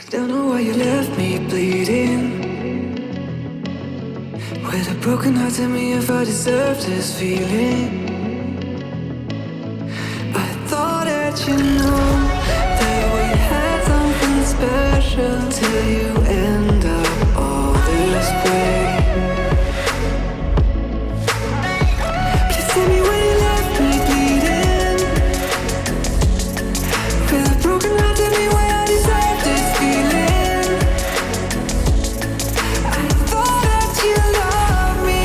Don't know why you left me bleeding. With a broken heart, tell me if I deserve this feeling. I thought that you know that we had something special till you end up all this way. Please tell me why you left me bleeding. With a broken heart, tell me why I deserve this feeling. I thought that you loved me,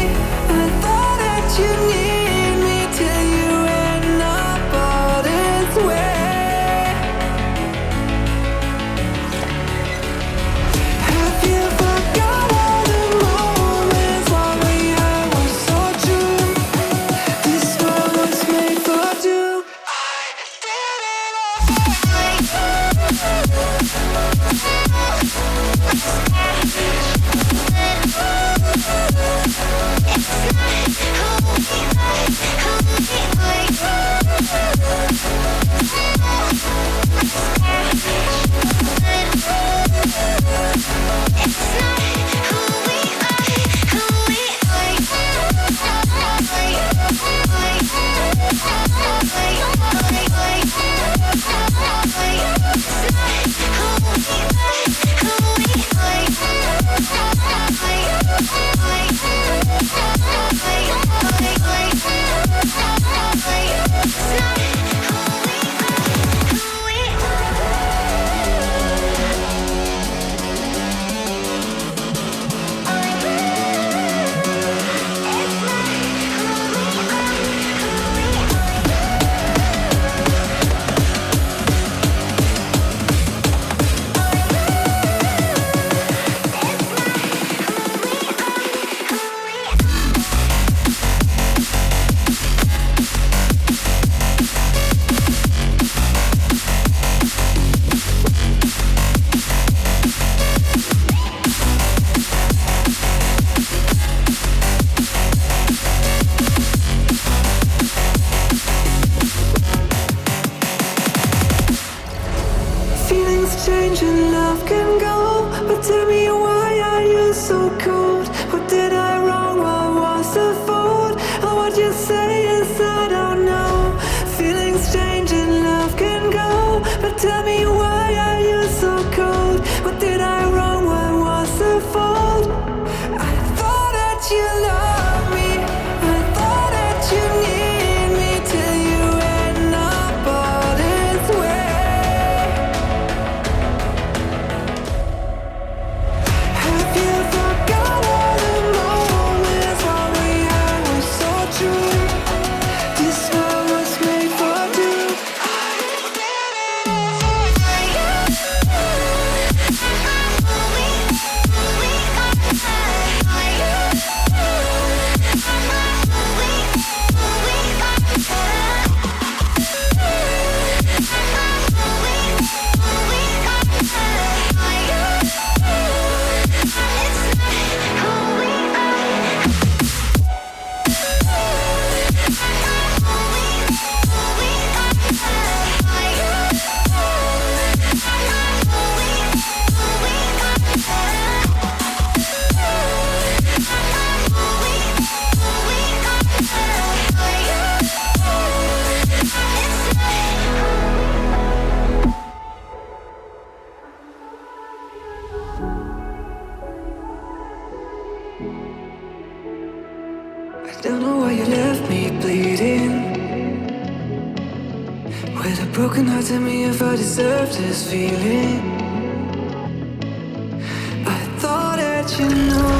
I thought that you need me till you end up all this way. Have you forgot all the moments while we had was so true? This world was made for two. Feelings change and love can go, but tell me why are you so cold? What did I wrong? What was the fault? Or what you say is I don't know. Feelings change and love can go, but tell me why are you so cold? What did I wrong? What was the fault? I thought that you loved me, I thought that you need me till you end up all this way. Have you forgot all the moments while we had was so true? This world was made for two. I don't know why you left me bleeding. With a broken heart, tell me if I deserve this feeling. I thought that you know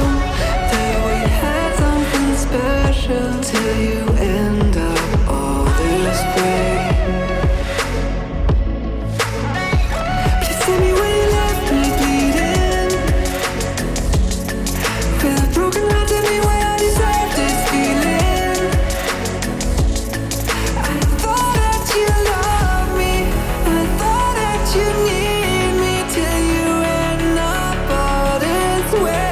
that we had something special till you end up all this way. Please tell me why you left me bleeding. With a broken heart, tell me why I deserve this feeling. I thought that you loved me, I thought that you need me till you end up all this way.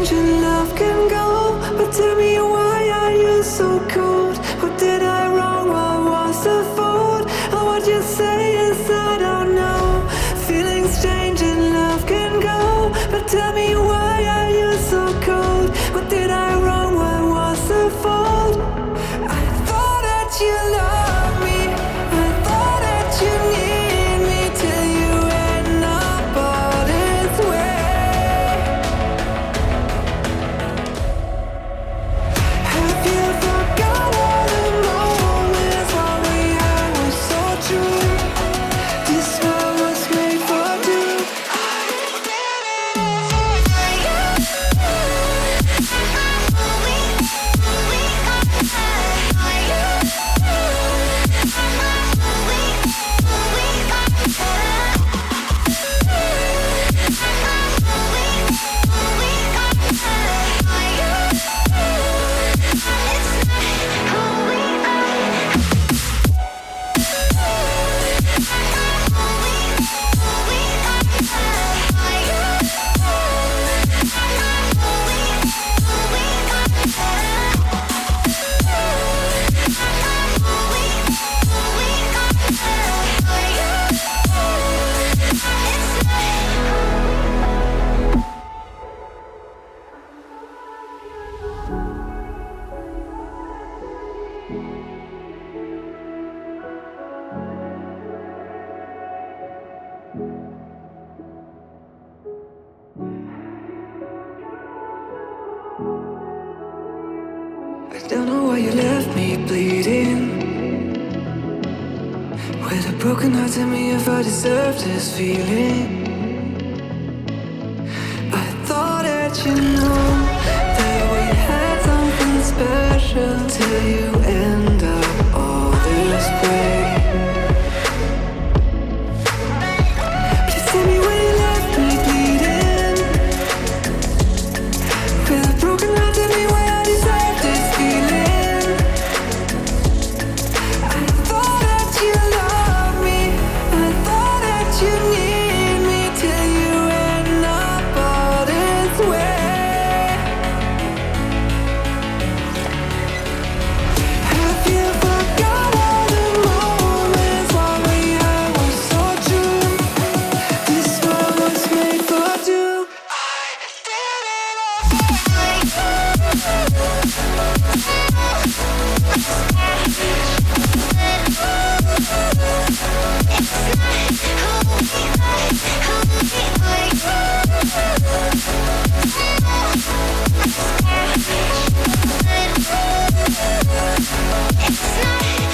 change and love can go, but tell me why are you so cold? What did I wrong? What was the fault? Or what you say is I don't know. Feelings change and love can go, but tell me why are you so cold? What did I wrong? What was the fault? I thought that you loved me, I thought that you need me, till you end up all this way. Have you forgot all the moments while we had was so true? This world was made for two. I don't know why you left me bleeding. With a broken heart, tell me if I deserve this feeling. I thought that you know that we had something special, till you end up all this way. Please tell me why you left me bleeding. With a broken heart, tell me why I deserve this feeling. I thought that you loved me, I thought that you need me, till you end up all this way. Have you forgot all the moments while we had was so true? This world was made for two. I did it It's not